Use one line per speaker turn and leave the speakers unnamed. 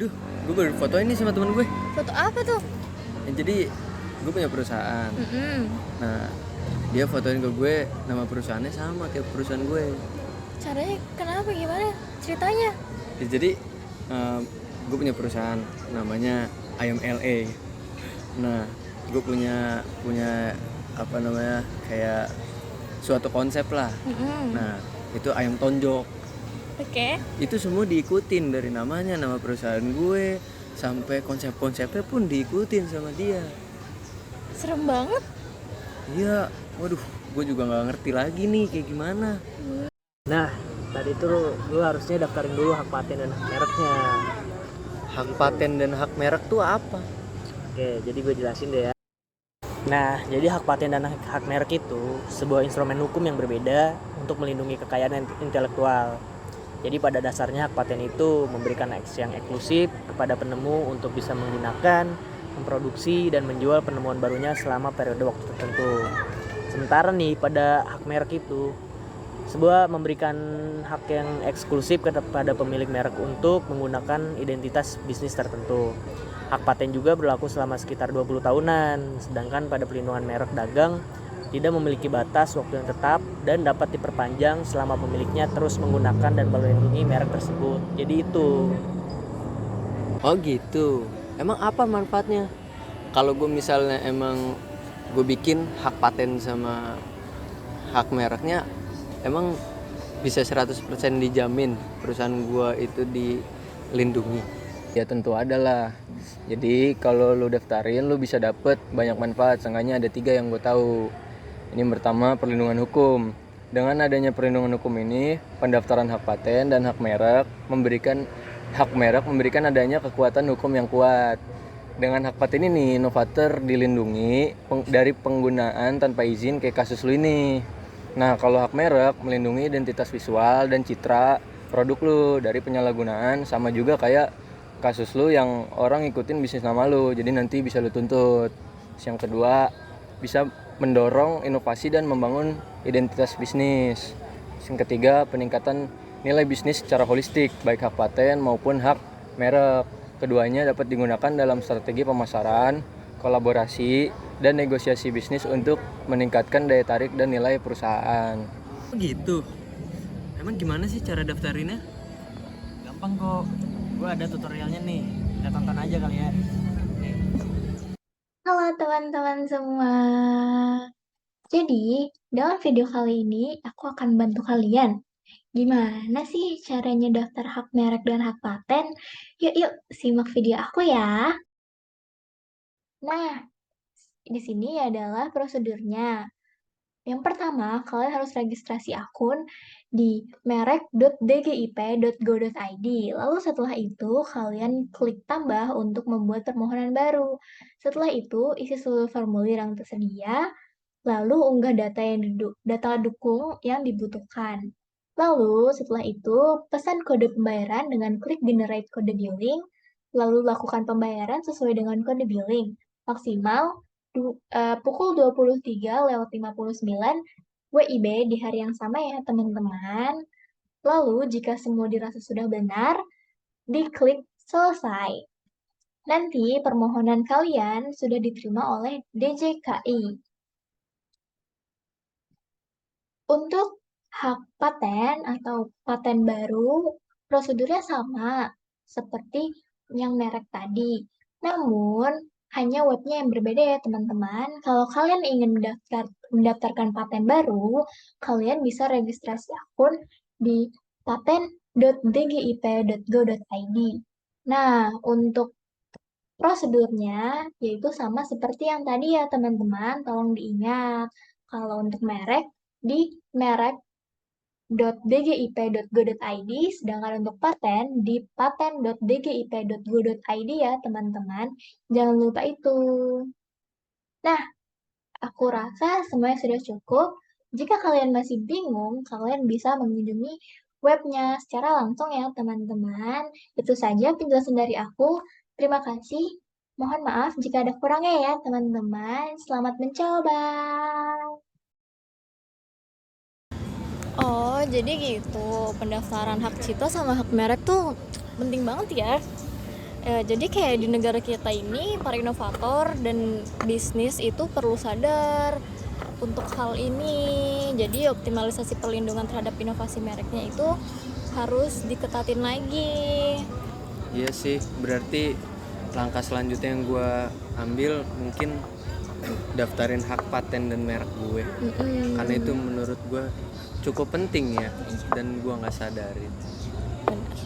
Duh, gue baru fotoin nih sama temen gue.
Foto apa tuh?
Ya, jadi gue punya perusahaan.
Mm-mm.
Nah, dia fotoin ke gue nama perusahaannya sama kayak perusahaan gue.
Caranya kenapa, gimana ceritanya?
Ya, jadi gue punya perusahaan namanya Ayam LA. Nah, gue punya apa namanya, kayak suatu konsep lah.
Mm-mm.
Nah, itu ayam tonjok.
Oke.
Itu semua diikutin dari namanya, nama perusahaan gue, sampai konsep-konsepnya pun diikutin sama dia.
Serem banget.
Iya, waduh, gue juga nggak ngerti lagi nih kayak gimana.
Nah, tadi tuh lu harusnya daftarin dulu hak paten dan hak mereknya.
Hak paten dan hak merek tuh apa?
Oke, jadi gue jelasin deh ya. Nah, jadi hak paten dan hak merek itu sebuah instrumen hukum yang berbeda untuk melindungi kekayaan intelektual. Jadi pada dasarnya hak paten itu memberikan akses yang eksklusif kepada penemu untuk bisa menggunakan, memproduksi, dan menjual penemuan barunya selama periode waktu tertentu. Sementara nih pada hak merek itu sebuah memberikan hak yang eksklusif kepada pemilik merek untuk menggunakan identitas bisnis tertentu. Hak paten juga berlaku selama sekitar 20 tahunan, sedangkan pada pelindungan merek dagang tidak memiliki batas waktu yang tetap dan dapat diperpanjang selama pemiliknya terus menggunakan dan melindungi merek tersebut. Jadi itu.
Oh gitu. Emang apa manfaatnya? Kalau gue misalnya emang gue bikin hak paten sama hak mereknya, emang bisa 100% dijamin perusahaan gue itu dilindungi? Ya tentu ada lah. Jadi kalau lu daftarin, lu bisa dapet banyak manfaat. Seenggaknya ada 3 yang gue tahu. Ini pertama, perlindungan hukum. Dengan adanya perlindungan hukum ini, pendaftaran hak paten dan hak merek memberikan adanya kekuatan hukum yang kuat. Dengan hak paten ini, inovator dilindungi dari penggunaan tanpa izin kayak kasus lu ini. Nah, kalau hak merek melindungi identitas visual dan citra produk lu dari penyalahgunaan, sama juga kayak kasus lu yang orang ngikutin bisnis nama lu, jadi nanti bisa lu tuntut. Yang kedua, bisa mendorong inovasi dan membangun identitas bisnis. Yang ketiga, peningkatan nilai bisnis secara holistik, baik hak paten maupun hak merek. Keduanya dapat digunakan dalam strategi pemasaran, kolaborasi, dan negosiasi bisnis untuk meningkatkan daya tarik dan nilai perusahaan. Gitu. Emang gimana sih cara daftarinnya?
Gampang kok. Gue ada tutorialnya nih. Kita tonton aja kali ya.
Halo teman-teman semua. Jadi, dalam video kali ini aku akan bantu kalian. Gimana sih caranya daftar hak merek dan hak paten? Yuk, simak video aku ya. Nah, di sini adalah prosedurnya. Yang pertama, kalian harus registrasi akun di merek.dgip.go.id. Lalu setelah itu, kalian klik tambah untuk membuat permohonan baru. Setelah itu, isi seluruh formulir yang tersedia, lalu unggah data dukung yang dibutuhkan. Lalu setelah itu, pesan kode pembayaran dengan klik generate kode billing, lalu lakukan pembayaran sesuai dengan kode billing. Maksimal pukul 23:59 WIB di hari yang sama ya teman-teman. Lalu jika semua dirasa sudah benar, diklik selesai. Nanti permohonan kalian sudah diterima oleh DJKI. Untuk hak paten atau paten baru, prosedurnya sama seperti yang merek tadi. Namun, hanya webnya yang berbeda ya teman-teman. Kalau kalian ingin mendaftarkan paten baru, kalian bisa registrasi akun di paten.dgip.go.id. Nah, untuk prosedurnya yaitu sama seperti yang tadi ya teman-teman, tolong diingat. Kalau untuk merek, di merek.dgip.go.id, sedangkan untuk paten di paten.dgip.go.id ya teman-teman. Jangan lupa itu. Nah, aku rasa semuanya sudah cukup. Jika kalian masih bingung, kalian bisa mengunjungi webnya secara langsung ya teman-teman. Itu saja penjelasan dari aku. Terima kasih. Mohon maaf jika ada kurangnya ya teman-teman. Selamat mencoba. Oh, jadi gitu. Pendaftaran hak cipta sama hak merek tuh penting banget ya.
Jadi kayak di negara kita ini para inovator dan bisnis itu perlu sadar untuk hal ini. Jadi optimalisasi perlindungan terhadap inovasi mereknya itu harus diketatin lagi.
Iya sih, berarti langkah selanjutnya yang gue ambil mungkin daftarin hak paten dan merek gue. Karena itu menurut gue cukup penting ya, dan gue nggak sadarin.
Benar.